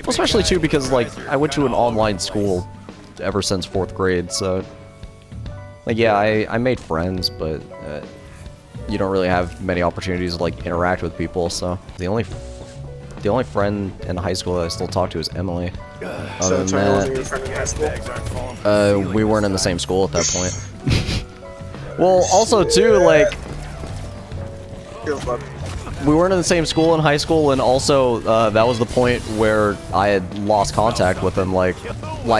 especially too because like I went to an online school ever since 4th grade, so like yeah, I made friends, but you don't really have many opportunities to like interact with people. So the only friend in high school that I still talk to is Emily. So Tony wasn't your friend in high school? We weren't in the same school at that point. Well, also too, like we weren't in the same school in high school, and also that was the point where I had lost contact with him. Like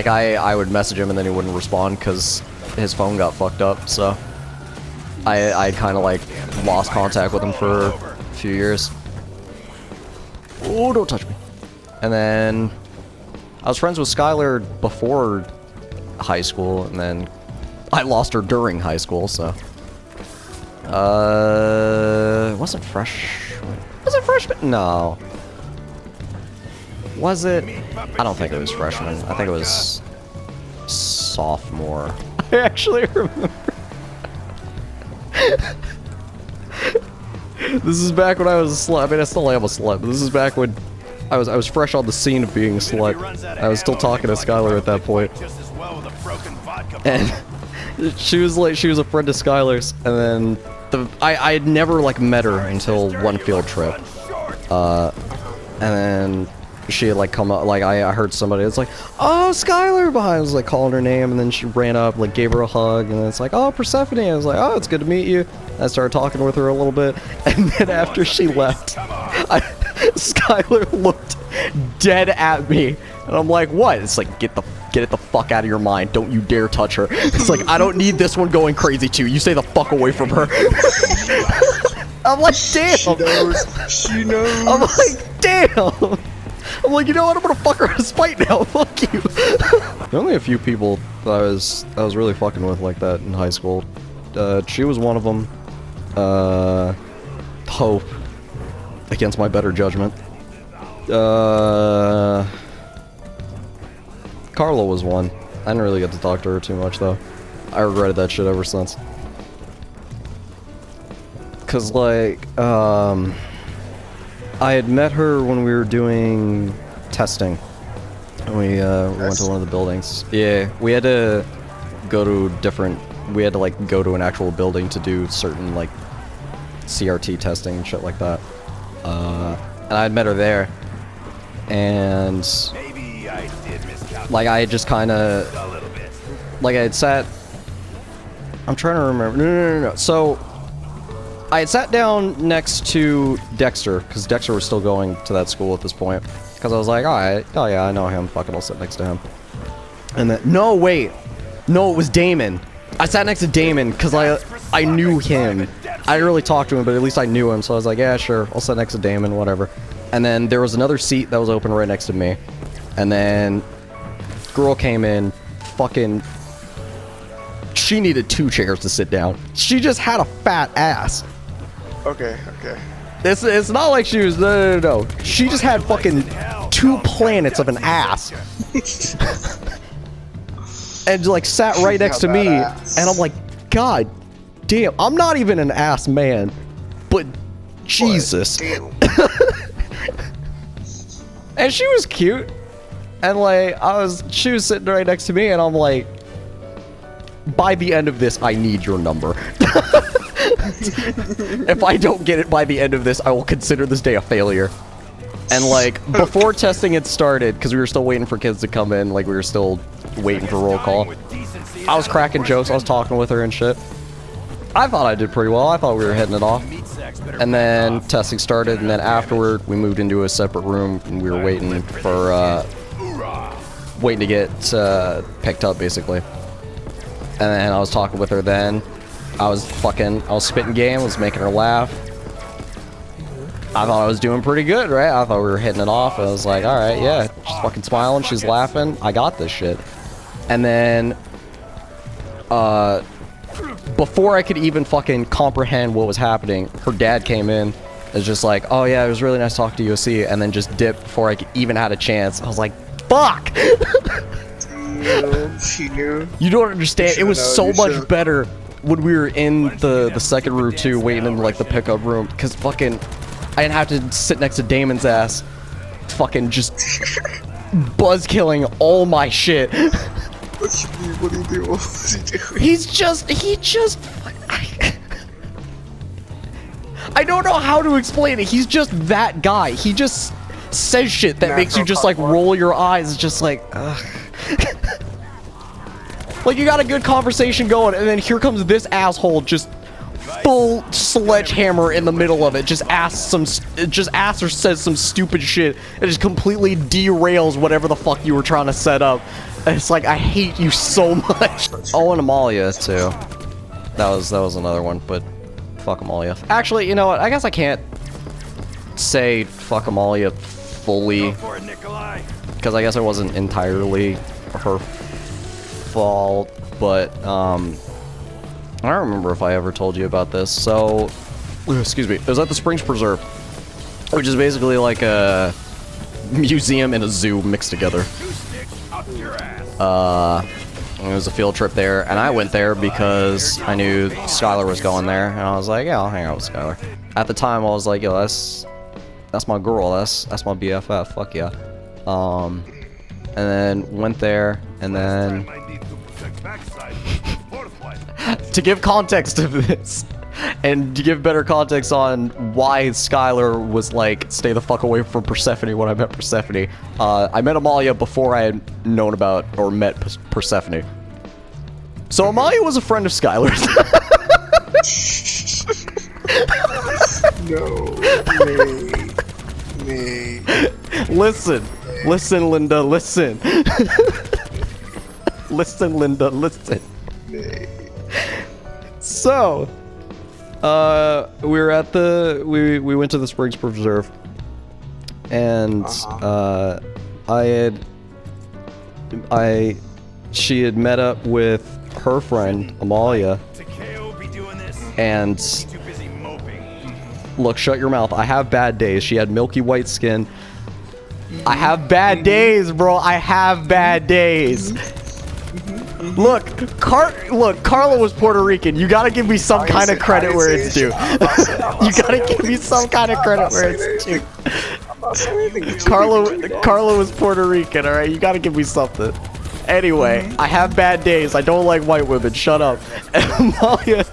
I would message him and then he wouldn't respond because his phone got fucked up. So I kind of like lost contact with him for a few years. Oh, don't touch me. And then I was friends with Skylar before high school, and then I lost her during high school, so. Was it freshman? No. Was it? I don't think it was freshman. I think it was sophomore. I actually remember. This is back when I was a slut. I mean, I still am a slut, but this is back when I was fresh on the scene of being a slut. I was still talking to Skylar at that point. And she was a friend of Skylar's, and then I had never like met her until one field trip. And then she had like come up, like I heard somebody, it's like, oh, Skylar behind, I was like calling her name, and then she ran up, like gave her a hug, and then it's like, oh, Persephone. I was like, oh, it's good to meet you. I started talking with her a little bit, and then after she left, Skylar looked dead at me, and I'm like, what? It's like, get it the fuck out of your mind. Don't you dare touch her. It's like, I don't need this one going crazy too. You stay the fuck away from her. I'm like, damn. She knows. I'm like, damn. I'm like, you know what? I'm gonna fuck her in spite now. Fuck you. There are only a few people that I was really fucking with like that in high school. She was one of them. Hope, against my better judgment. Carla was one. I didn't really get to talk to her too much though. I regretted that shit ever since. Cause like, I had met her when we were doing testing. We went to one of the buildings. Yeah, we had to go to go to an actual building to do certain like CRT testing and shit like that. And I had met her there, and like I had just kind of like I had sat. I'm trying to remember. No. So I had sat down next to Dexter because Dexter was still going to that school at this point. Because I was like, alright, oh yeah, I know him. Fuck it, I'll sit next to him. And then no, wait, no, it was Damon. I sat next to Damon because I knew him. I didn't really talk to him, but at least I knew him, so I was like, yeah, sure, I'll sit next to Damon, whatever. And then there was another seat that was open right next to me. And then girl came in, fucking, she needed 2 chairs to sit down. She just had a fat ass. Okay. It's not like she was, no. She just had fucking 2 planets of an ass. And like sat right next to me, and I'm like, God damn, I'm not even an ass man, but Jesus. And she was cute, and like she was sitting right next to me, and I'm like, by the end of this, I need your number. If I don't get it by the end of this, I will consider this day a failure. And like, before testing had started, because we were still waiting for kids to come in, like we were still waiting for roll call, I was cracking jokes, I was talking with her and shit. I thought I did pretty well, I thought we were hitting it off. And then testing started, and then afterward, we moved into a separate room, and we were waiting to get picked up, basically. And then I was talking with her then. I was spitting game, was making her laugh. I thought I was doing pretty good, right? I thought we were hitting it off. I was like, alright, yeah. She's fucking smiling, she's laughing. I got this shit. And then, before I could even fucking comprehend what was happening, her dad came in. It was just like, oh yeah, it was really nice talking to you, see, and then just dipped before I even had a chance. I was like, fuck! She knew. You don't understand. It was so much better when we were in the second room too, waiting in like the pickup room, because fucking I didn't have to sit next to Damon's ass, fucking just buzz killing all my shit. What you mean? What do you do? What's he doing? He just I don't know how to explain it. He's just that guy. He just says shit that makes you just like roll your eyes. It's just like, ugh. Like you got a good conversation going, and then here comes this asshole just full sledgehammer in the middle of it. Just asks or says some stupid shit. It just completely derails whatever the fuck you were trying to set up. And it's like, I hate you so much. Oh, and Amalia too. That was another one, but fuck Amalia. Actually, you know what? I guess I can't say fuck Amalia fully, because I guess it wasn't entirely her fault, but I don't remember if I ever told you about this. So, excuse me, it was at the Springs Preserve, which is basically like a museum and a zoo mixed together. It was a field trip there, and I went there because I knew Skylar was going there, and I was like, yeah, I'll hang out with Skylar. At the time, I was like, yo, that's my girl, that's my BFF, fuck yeah. And then went there, and then to give context to this, and to give better context on why Skylar was like, stay the fuck away from Persephone when I met Persephone, I met Amalia before I had known about or met Persephone. So Amalia was a friend of Skylar's. No, me. Listen, Linda, listen. Listen, Linda, listen. So, we were at we went to the Springs Preserve, and she had met up with her friend Amalia, and look, shut your mouth. I have bad days. She had milky white skin. I have bad days, bro. I have bad days. Look, Carla was Puerto Rican. You gotta give me some kind of credit where it's due. You gotta give me some kind of credit where it's due. Carla was Puerto Rican, alright? You gotta give me something. Anyway, I have bad days. I don't like white women. Shut up. Amalia,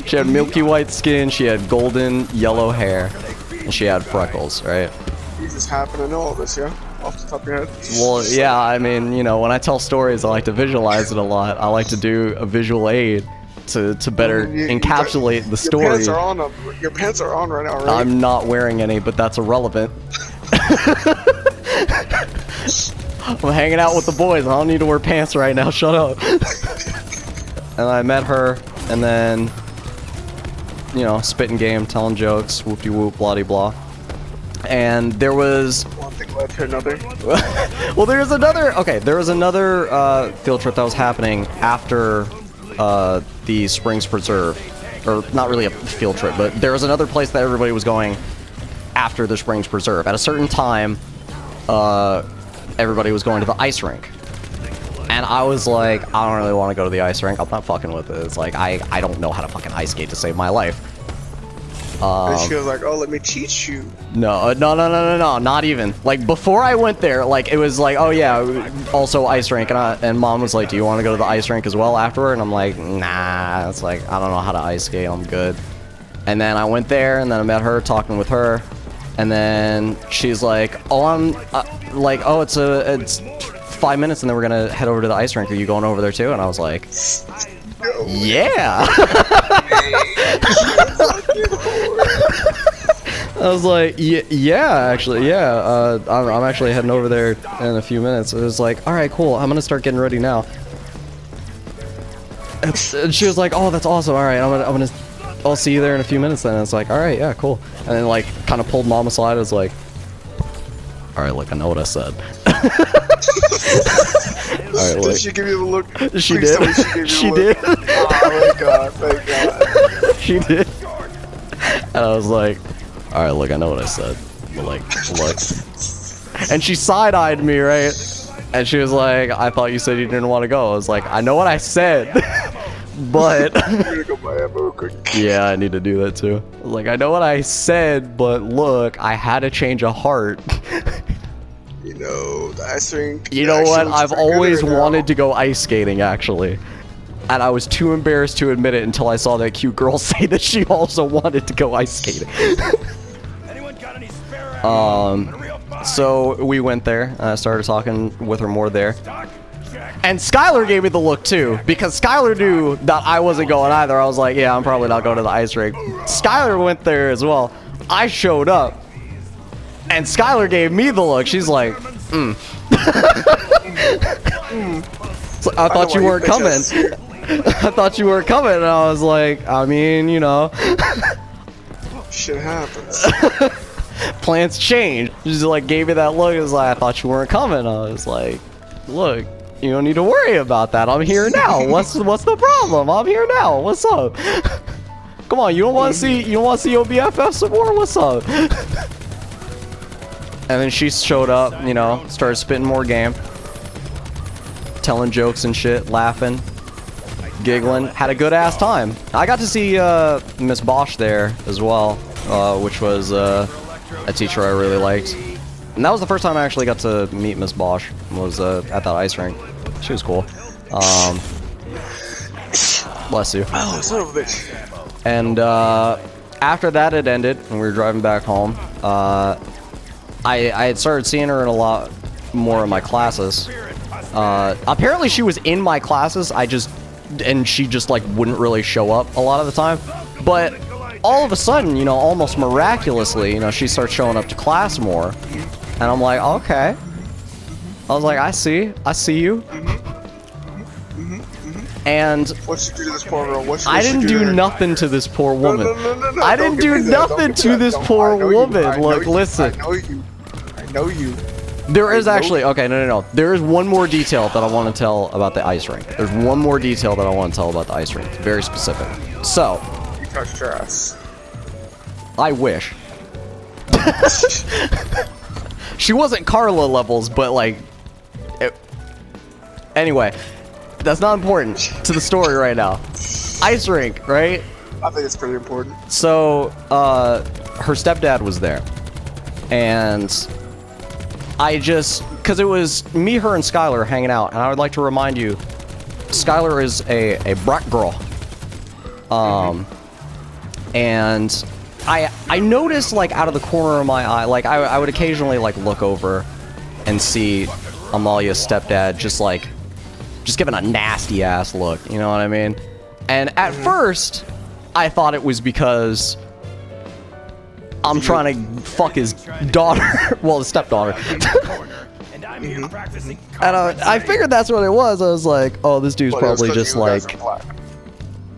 she had milky white skin. She had golden yellow hair, and she had freckles, right? You just happen to know all this, yeah? Off the top of your head? Well, yeah, I mean, you know, when I tell stories, I like to visualize it a lot. I like to do a visual aid to better encapsulate the story. Your pants are on right now, right? I'm not wearing any, but that's irrelevant. I'm hanging out with the boys. I don't need to wear pants right now. Shut up. And I met her, and then, you know, spitting game, telling jokes, whoop-de-whoop, blah-de-blah. And there was... One thing led to another. Well, there was another field trip that was happening after the Springs Preserve. Or, not really a field trip, but there was another place that everybody was going after the Springs Preserve. At a certain time, everybody was going to the ice rink. And I was like, I don't really want to go to the ice rink. I'm not fucking with it. It's like, I don't know how to fucking ice skate to save my life. And she was like, oh, let me teach you. No, not even. Like, before I went there, like, it was like, oh yeah, also ice rink. And Mom was like, do you want to go to the ice rink as well afterward? And I'm like, nah. It's like, I don't know how to ice skate. I'm good. And then I went there, and then I met her, talking with her. And then she's like, oh, I'm, it's 5 minutes, and then we're going to head over to the ice rink. Are you going over there too? And I was like, No. Yeah. I was like, yeah, actually, yeah. I'm actually heading over there in a few minutes. It was like, all right, cool. I'm gonna start getting ready now. And she was like, oh, that's awesome. All right, I'll see you there in a few minutes. Then and it's like, all right, yeah, cool. And then like, kind of pulled Mom aside. I was like, all right, look, I know what I said. All right, did she give you the look? She Please did. tell me she gave you She the did. look. Oh, thank God. She did. And I was like, all right, look, I know what I said. But like, look. And she side-eyed me, right? And she was like, I thought you said you didn't want to go. I was like, I know what I said. But I'm gonna go buy it real quick. yeah, I need to do that too. I was like, I know what I said, but look, I had a change of heart. You No, the ice rink. You know what? I've always wanted to go ice skating, actually. And I was too embarrassed to admit it until I saw that cute girl say that she also wanted to go ice skating. So we went there. I started talking with her more there. And Skylar gave me the look too, because Skylar knew that I wasn't going either. I was like, yeah, I'm probably not going to the ice rink. Skylar went there as well. I showed up. And Skylar gave me the look. She's like, So I thought you weren't coming. I thought you weren't coming. And I was like, I mean, you know. Shit happens. Plans change. She just like gave me that look. It was like, I thought you weren't coming. I was like, look, you don't need to worry about that. I'm here now. What's the problem? I'm here now. What's up? Come on, you don't want to see your BFF some more? What's up? And then she showed up, you know, started spitting more game, telling jokes and shit, laughing, giggling, had a good ass time. I got to see Miss Bosch there as well, which was a teacher I really liked. And that was the first time I actually got to meet Miss Bosch, was at that ice rink. She was cool. Bless you. Oh, son of a bitch. And after that it ended, and we were driving back home, I had started seeing her in a lot more of my classes. Apparently she was in my classes, and she just like wouldn't really show up a lot of the time. But all of a sudden, you know, almost miraculously, you know, she starts showing up to class more. And I'm like, okay. I was like, I see you. And what you do to this poor girl? I didn't do nothing to this poor woman. No, I didn't do nothing to this poor woman. Look, listen. I know you. There is actually, okay, no. There is one more detail that I want to tell about the ice rink. There's one more detail that I want to tell about the ice rink. Very specific. So. You touched her ass. I wish. She wasn't Carla levels, but like. Anyway, that's not important to the story right now. Ice rink, right? I think it's pretty important. So, her stepdad was there. And I just, because it was me, her, and Skylar hanging out, and I would like to remind you, Skylar is a black girl. And I noticed, like, out of the corner of my eye, like, I would occasionally, like, look over and see Amalia's stepdad just giving a nasty ass look, you know what I mean? And at first, I thought it was because I'm trying to fuck his daughter, well, his stepdaughter. And I figured that's what it was. I was like, oh, this dude's probably just like,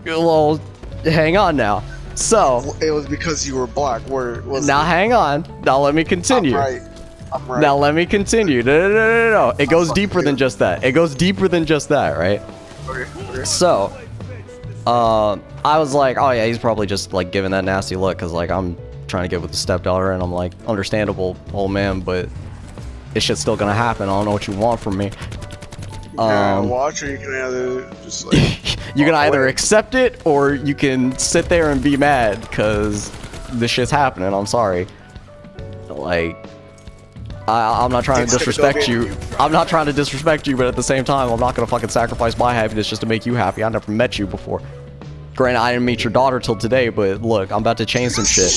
well, hang on now. So it was because you were black. Now hang on. Now let me continue. I'm right. Now let me continue. No. It goes deeper than just that. It goes deeper than just that, right? Okay. So, I was like, oh yeah, he's probably just like giving that nasty look because like I'm trying to get with the stepdaughter, and I'm like, understandable, old man, but this shit's still gonna happen. I don't know what you want from me. Watch, or you can either just like you can either accept it or you can sit there and be mad because this shit's happening. I'm sorry. Like, I'm not trying to disrespect you. I'm not trying to disrespect you, but at the same time, I'm not gonna fucking sacrifice my happiness just to make you happy. I never met you before. Granted, I didn't meet your daughter till today, but look, I'm about to change some shit.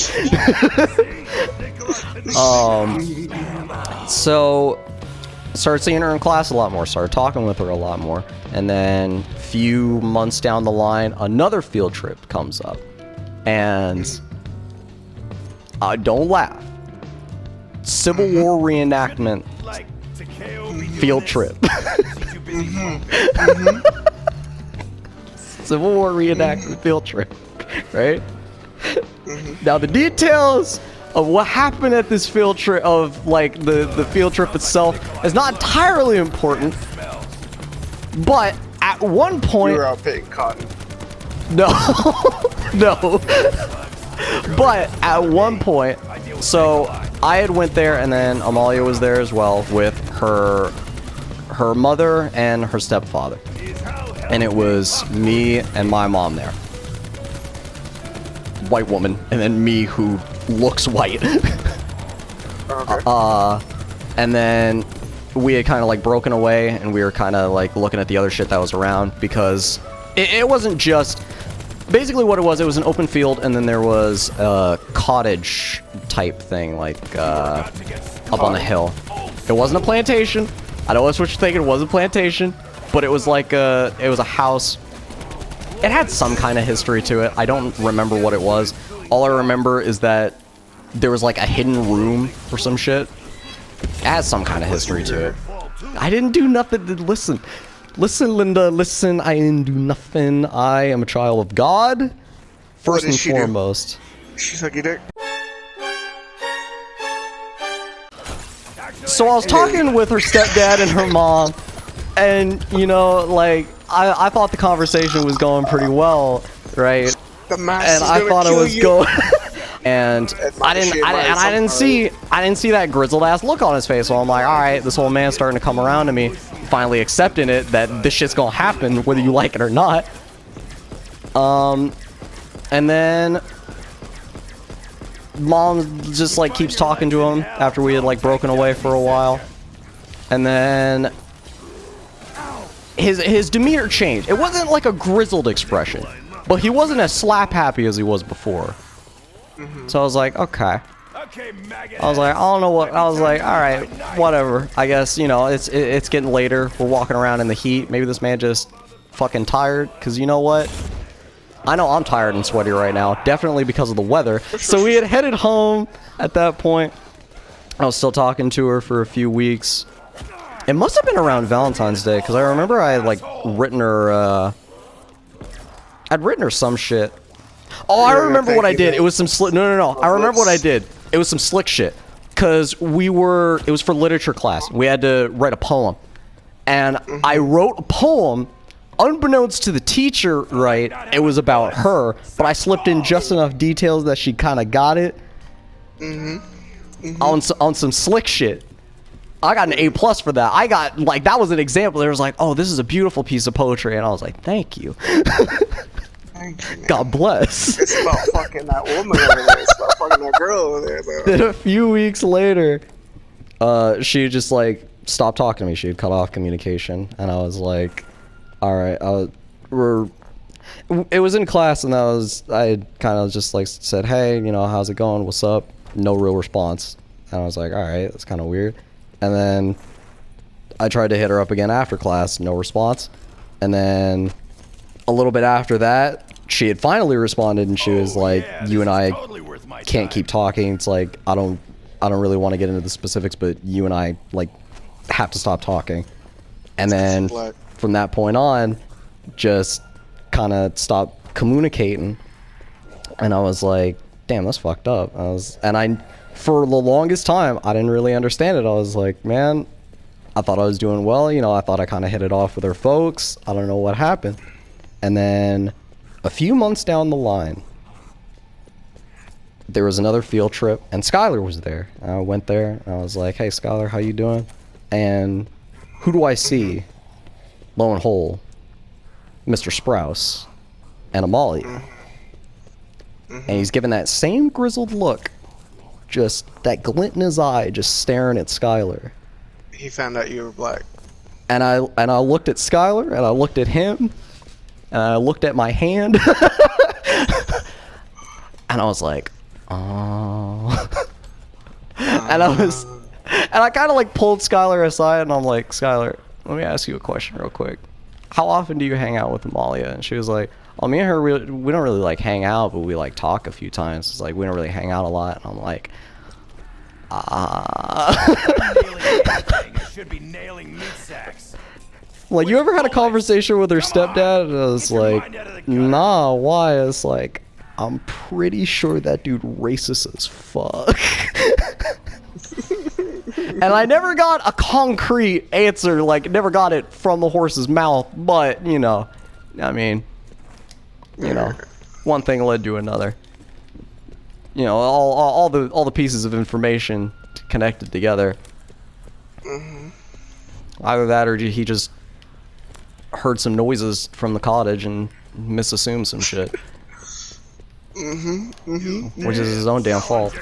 So, started seeing her in class a lot more, started talking with her a lot more, and then a few months down the line, another field trip comes up. And, don't laugh. Civil War reenactment field trip. Civil War reenactment field trip, right? Now the details of what happened at this field trip, of like the field trip itself, is not entirely important. But at one point, you were out picking cotton. No, no. But at one point, so I had went there, and then Amalia was there as well with her mother and her stepfather. And it was me and my mom there. White woman, and then me who looks white. Okay. And then we had kind of like broken away, and we were kind of like looking at the other shit that was around, because it wasn't just basically what it was an open field, and then there was a cottage type thing like up on the hill. It wasn't a plantation. I know that's what you're thinking. It wasn't a plantation, but it was like it was a house. It had some kind of history to it. I don't remember what it was. All I remember is that there was like a hidden room or some shit. It has some kind of history to it. I didn't do nothing. Listen, Linda, listen. I didn't do nothing. I am a child of God, first and foremost. She suck your dick. So I was talking with her stepdad and her mom, and you know, like I thought the conversation was going pretty well, right? And I thought it was going. And I didn't see that grizzled ass look on his face. So I'm like, all right, this old man's starting to come around to me, finally accepting it that this shit's gonna happen whether you like it or not. And then mom just like keeps talking to him after we had like broken away for a while, and then his demeanor changed. It wasn't like a grizzled expression, but he wasn't as slap happy as he was before. So I was like, okay. I was like, I don't know what. I was like, all right, whatever. I guess, you know, it's getting later. We're walking around in the heat. Maybe this man just fucking tired. Because you know what? I know I'm tired and sweaty right now. Definitely because of the weather. So we had headed home at that point. I was still talking to her for a few weeks. It must have been around Valentine's Day. Because I remember I had like written her. I'd written her some shit. Oh, I remember what I did. It was some slick. No. I remember what I did. It was some slick shit. Cause it was for literature class. We had to write a poem, and I wrote a poem, unbeknownst to the teacher. Right, it was about her, but I slipped in just enough details that she kind of got it. On some slick shit. I got an A+ for that. I got like that was an example. There was like, oh, this is a beautiful piece of poetry, and I was like, thank you. God bless. It's about fucking that woman over there. It's about fucking that girl over there, though. Then a few weeks later, she just like stopped talking to me. She had cut off communication, and I was like, "All right." It was in class, and I kind of just like said, "Hey, you know, how's it going? What's up?" No real response, and I was like, "All right, that's kind of weird." And then I tried to hit her up again after class, no response, and then a little bit after that, she had finally responded, and she was like, "You and I can't keep talking. It's like I don't really want to get into the specifics, but you and I like have to stop talking." And then from that point on, just kind of stopped communicating. And I was like, "Damn, that's fucked up." For the longest time, I didn't really understand it. I was like, "Man, I thought I was doing well. You know, I thought I kind of hit it off with her folks. I don't know what happened." And then a few months down the line, there was another field trip, and Skylar was there. And I went there, and I was like, "Hey, Skylar, how you doing?" And who do I see? Lo and behold, Mr. Sprouse and Amalia. And he's giving that same grizzled look, just that glint in his eye, just staring at Skylar. He found out you were black. And I looked at Skylar, and I looked at him, and I looked at my hand, and I was like, "Oh." And I kind of like pulled Skylar aside, and I'm like, "Skylar, let me ask you a question real quick. How often do you hang out with Amalia?" And she was like, "Oh, me and her, we don't really like hang out, but we like talk a few times. It's like we don't really hang out a lot." And I'm like, should be nailing meat sacks. Like, you ever had a conversation with her stepdad? And I was like, "Nah, why?" It's like, "I'm pretty sure that dude racist as fuck." And I never got a concrete answer, like, never got it from the horse's mouth, but, you know, I mean, you know, one thing led to another. You know, all the pieces of information connected together. Either that or he just heard some noises from the cottage and misassumed some shit. Which is his own damn fault.